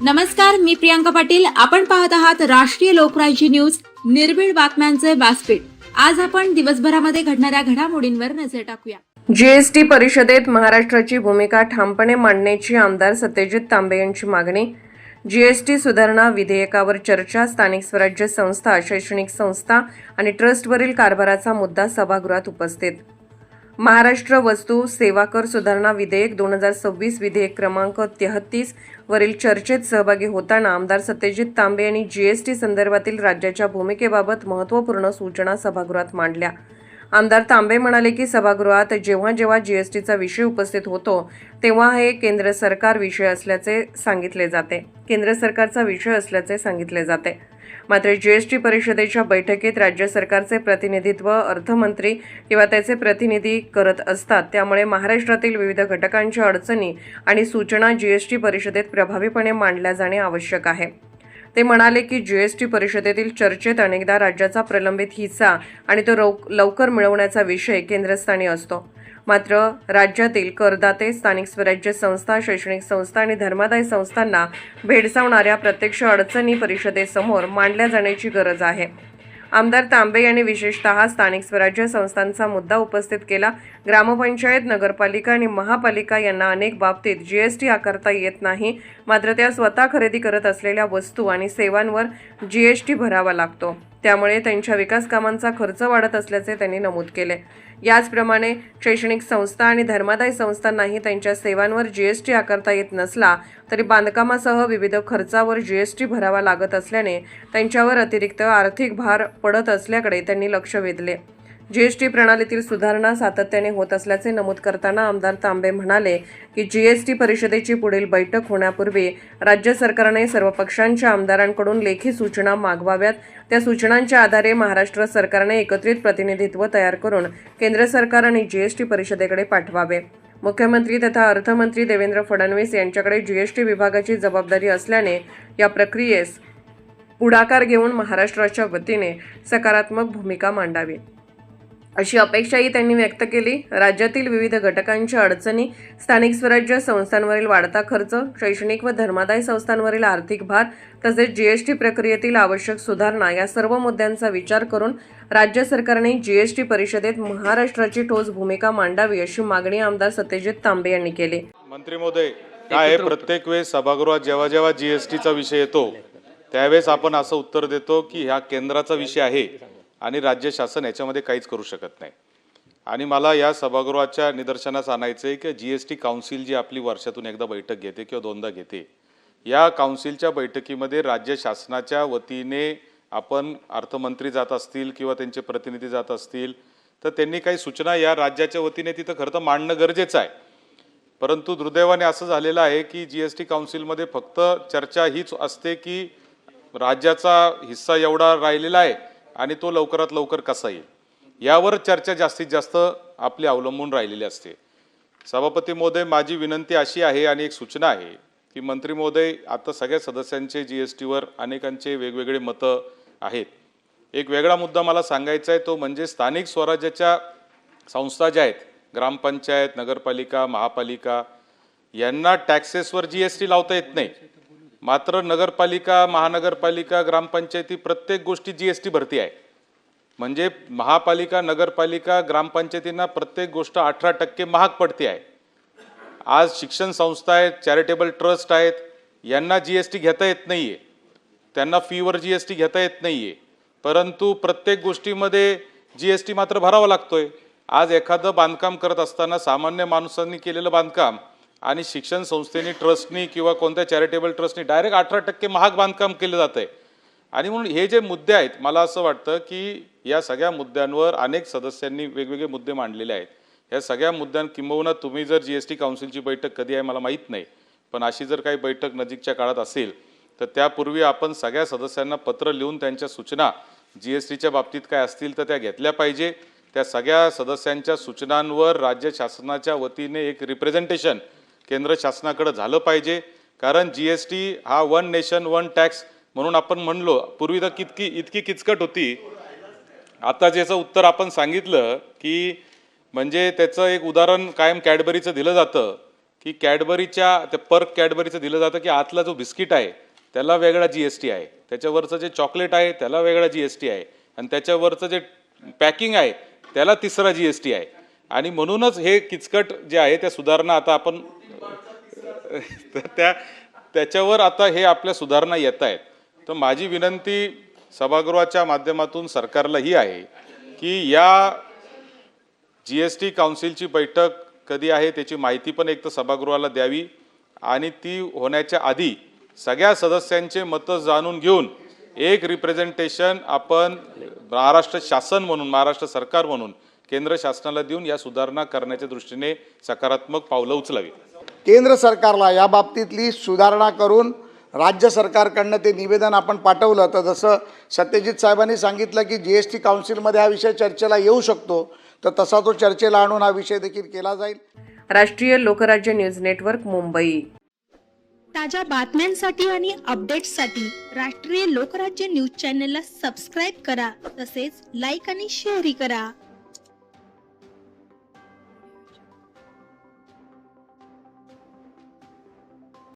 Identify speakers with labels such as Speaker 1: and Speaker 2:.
Speaker 1: नमस्कार, मी प्रियांका पाटील. आपण पाहत आहात राष्ट्रीय लोकराज्य न्यूज, निर्भीड बातम्यांचे व्यासपीठ. आज आपण दिवसभरामध्ये घडणाऱ्या घडामोडींवर नजर टाकूया.
Speaker 2: जीएसटी परिषदेत महाराष्ट्राची भूमिका ठामपणे मांडण्याची आमदार सत्यजित तांबे यांची मागणी. जीएसटी सुधारणा विधेयकावर चर्चा. स्थानिक स्वराज्य संस्था, शैक्षणिक संस्था आणि ट्रस्टवरील कारभाराचा मुद्दा सभागृहात उपस्थित. महाराष्ट्र वस्तू सेवा कर सुधारणा विधेयक 2026 विधेयक क्रमांक 33 वरील चर्चेत सहभागी होताना आमदार सत्यजित तांबे यांनी जीएसटी संदर्भातील राज्याच्या भूमिकेबाबत महत्त्वपूर्ण सूचना सभागृहात मांडल्या. आमदार तांबे म्हणाले की सभागृहात जेव्हा जेव्हा जीएसटीचा विषय उपस्थित होतो तेव्हा हे केंद्र सरकारचा विषय असल्याचे सांगितले जाते. मात्र जीएसटी परिषदेच्या बैठकीत राज्य सरकारचे प्रतिनिधित्व अर्थमंत्री किंवा त्याचे प्रतिनिधी करत असतात. त्यामुळे महाराष्ट्रातील विविध घटकांच्या अडचणी आणि सूचना जीएसटी परिषदेत प्रभावीपणे मांडल्या जाणे आवश्यक आहे. ते म्हणाले की जीएसटी परिषदेतील चर्चेत अनेकदा राज्याचा प्रलंबित हिस्सा आणि तो लवकर मिळवण्याचा विषय केंद्रस्थानी असतो. मात्र राज्यातील करदाते, स्थानिक स्वराज्य संस्था, शैक्षणिक संस्था आणि धर्मादाय संस्थांना भेडसावणाऱ्या प्रत्यक्ष अडचणी परिषदेसमोर मांडल्या जाण्याची गरज आहे. आमदार तांबे यांनी विशेषतः स्थानिक स्वराज्य संस्थांचा मुद्दा उपस्थित केला. ग्रामपंचायत, नगरपालिका आणि महापालिका यांना अनेक बाबतीत जीएसटी आकारता येत नाही, मात्र त्या स्वतः खरेदी करत असलेल्या वस्तू आणि सेवांवर जीएसटी भरावा लागतो. त्यामुळे त्यांच्या विकास कामांचा खर्च वाढत असल्याचे त्यांनी नमूद केले. याचप्रमाणे शैक्षणिक संस्था आणि धर्मादाय संस्थांनाही त्यांच्या सेवांवर जीएसटी आकारता येत नसला तरी बांधकामासह विविध खर्चावर जीएसटी भरावा लागत असल्याने त्यांच्यावर अतिरिक्त आर्थिक भार पडत असल्याकडे त्यांनी लक्ष वेधले. जीएसटी प्रणालीतील सुधारणा सातत्याने होत असल्याचे नमूद करताना आमदार तांबे म्हणाले की जीएसटी परिषदेची पुढील बैठक होण्यापूर्वी राज्य सरकारने सर्व पक्षांच्या आमदारांकडून लेखी सूचना मागवाव्यात. त्या सूचनांच्या आधारे महाराष्ट्र सरकारने एकत्रित प्रतिनिधित्व तयार करून केंद्र सरकार आणि जीएसटी परिषदेकडे पाठवावे. मुख्यमंत्री तथा अर्थमंत्री देवेंद्र फडणवीस यांच्याकडे जीएसटी विभागाची जबाबदारी असल्याने या प्रक्रियेस पुढाकार घेऊन महाराष्ट्राच्या वतीने सकारात्मक भूमिका मांडावी अशी अपेक्षाही त्यांनी व्यक्त केली. राज्यातील विविध घटकांच्या अडचणी, स्थानिक स्वराज्य संस्थांवरील वाढता खर्च, शैक्षणिक व धर्मादाय संस्थांवरील आर्थिक भार तसेच जीएसटी प्रक्रियेतील आवश्यक सुधारणा या सर्व मुद्द्यांचा विचार करून राज्य सरकारने जीएसटी परिषदेत महाराष्ट्राची ठोस भूमिका मांडावी अशी मागणी आमदार सत्यजित तांबे यांनी केली.
Speaker 3: मंत्री महोदय, काय प्रत्येक वेळेस सभागृहात जेव्हा जेव्हा जीएसटीचा विषय येतो त्यावेळेस आपण असं उत्तर देतो की हा केंद्राचा विषय आहे आणि राज्य शासन याच्यामध्ये काहीच करू शकत नाही. आणि मला या सभागृहाच्या निदर्शनास आणायचं आहे की जीएसटी काउन्सिल जी आपली वर्षातून एकदा बैठक घेते किंवा दोनदा घेते, या काउन्सिलच्या बैठकीमध्ये राज्य शासनाच्या वतीने आपण अर्थमंत्री जात असतील किंवा त्यांचे प्रतिनिधी जात असतील तर त्यांनी काही सूचना या राज्याच्या वतीने तिथं खरं तर मांडणं गरजेचं आहे. परंतु दुर्दैवाने असं झालेलं आहे की जीएसटी काउन्सिलमध्ये फक्त चर्चा हीच असते की राज्याचा हिस्सा एवढा राहिलेला आहे आणि तो लवकरात लवकर कसा येईल यावर चर्चा जास्तीत जास्त आपली अवलंबून राहिलेली असते. सभापती महोदय, माझी विनंती अशी आहे आणि एक सूचना आहे की मंत्री महोदय, आता सगळ्या सदस्यांचे जीएसटीवर अनेकांचे वेगवेगळे मतं आहेत. एक वेगळा मुद्दा मला सांगायचा आहे, तो म्हणजे स्थानिक स्वराज्याच्या संस्था ज्या आहेत, ग्रामपंचायत, नगरपालिका, महापालिका, यांना टॅक्सेसवर जीएसटी लावता येत नाही. मात्र नगरपालिका, महानगरपालिका, ग्रामपंचायती प्रत्येक गोष्टी जीएसटी भरती आहे. म्हणजे महापालिका, नगरपालिका, ग्रामपंचायतींना प्रत्येक गोष्ट 18% महाग पडते आहे. आज शिक्षण संस्था आहेत, चॅरिटेबल ट्रस्ट आहेत, यांना जीएसटी घेता येत नाही आहे, त्यांना फीवर जीएसटी घेता येत नाही आहे, परंतु प्रत्येक गोष्टीमध्ये जीएसटी मात्र भरावा लागतोय. आज एखादं बांधकाम करत असताना सामान्य माणसांनी केलेलं बांधकाम आणि शिक्षण संस्थेने, ट्रस्टनी किंवा कोणत्या चॅरिटेबल ट्रस्टनी डायरेक्ट 18% महाग बांधकाम केलं जात आहे. आणि म्हणून हे जे मुद्दे आहेत, मला असं वाटतं की या सगळ्या मुद्द्यांवर अनेक सदस्यांनी वेगवेगळे मुद्दे मांडलेले आहेत. या सगळ्या किंबहुना तुम्ही जर जीएसटी काउन्सिलची बैठक कधी आहे मला माहीत नाही, पण अशी जर काही बैठक नजीकच्या काळात असेल तर त्यापूर्वी आपण सगळ्या सदस्यांना पत्र लिहून त्यांच्या सूचना जीएसटीच्या बाबतीत काय असतील तर त्या घेतल्या पाहिजे. त्या सगळ्या सदस्यांच्या सूचनांवर राज्य शासनाच्या वतीने एक रिप्रेझेंटेशन केंद्र शासनाकडे झालं पाहिजे. कारण जीएसटी हा वन नेशन वन टॅक्स म्हणून आपण म्हणलो, पूर्वी तर इतकी किचकट होती. आता ज्याचं उत्तर आपण सांगितलं की म्हणजे त्याचं एक उदाहरण कायम कॅडबरीचं दिलं जातं की कॅडबरीच्या ते पर्क कॅडबरीचं दिलं जातं की आतला जो बिस्किट आहे त्याला वेगळा GST आहे, त्याच्यावरचं जे चॉकलेट आहे त्याला वेगळा GST आहे आणि त्याच्यावरचं जे पॅकिंग आहे त्याला तिसरा GST आहे. आणि म्हणूनच हे किचकट जे आहे त्या सुधारणा आता आपण त्याच्यावर आता हे आपल्या सुधारणा येत आहेत. तर माझी विनंती सभागृहाच्या माध्यमातून सरकारला ही आहे की या GST काउन्सिलची बैठक कधी आहे त्याची माहिती पण एक तर सभागृहाला द्यावी आणि ती होण्याच्या आधी सगळ्या सदस्यांचे मतं जाणून घेऊन एक रिप्रेझेंटेशन आपण महाराष्ट्र शासन म्हणून, महाराष्ट्र सरकार म्हणून केंद्र शासनाला देऊन या सुधारणा करण्याच्या दृष्टीने सकारात्मक पावलं उचलावी.
Speaker 4: केंद्र सरकारला या बाबतीतली सुधारणा करून राज्य सरकारकडनं ते निवेदन आपण पाठवलं तर जसं सत्यजित साहेबांनी सांगितलं की GST काउन्सिलमध्ये हा विषय चर्चेला येऊ शकतो, तर तसा तो चर्चेला आणून हा विषय देखील केला जाईल.
Speaker 2: राष्ट्रीय लोकराज्य न्यूज नेटवर्क, मुंबई.
Speaker 5: ताज्या बातम्यांसाठी आणि अपडेट्ससाठी राष्ट्रीय लोकराज्य न्यूज चॅनलला सबस्क्राईब करा, तसेच लाईक आणि शेअरही करा.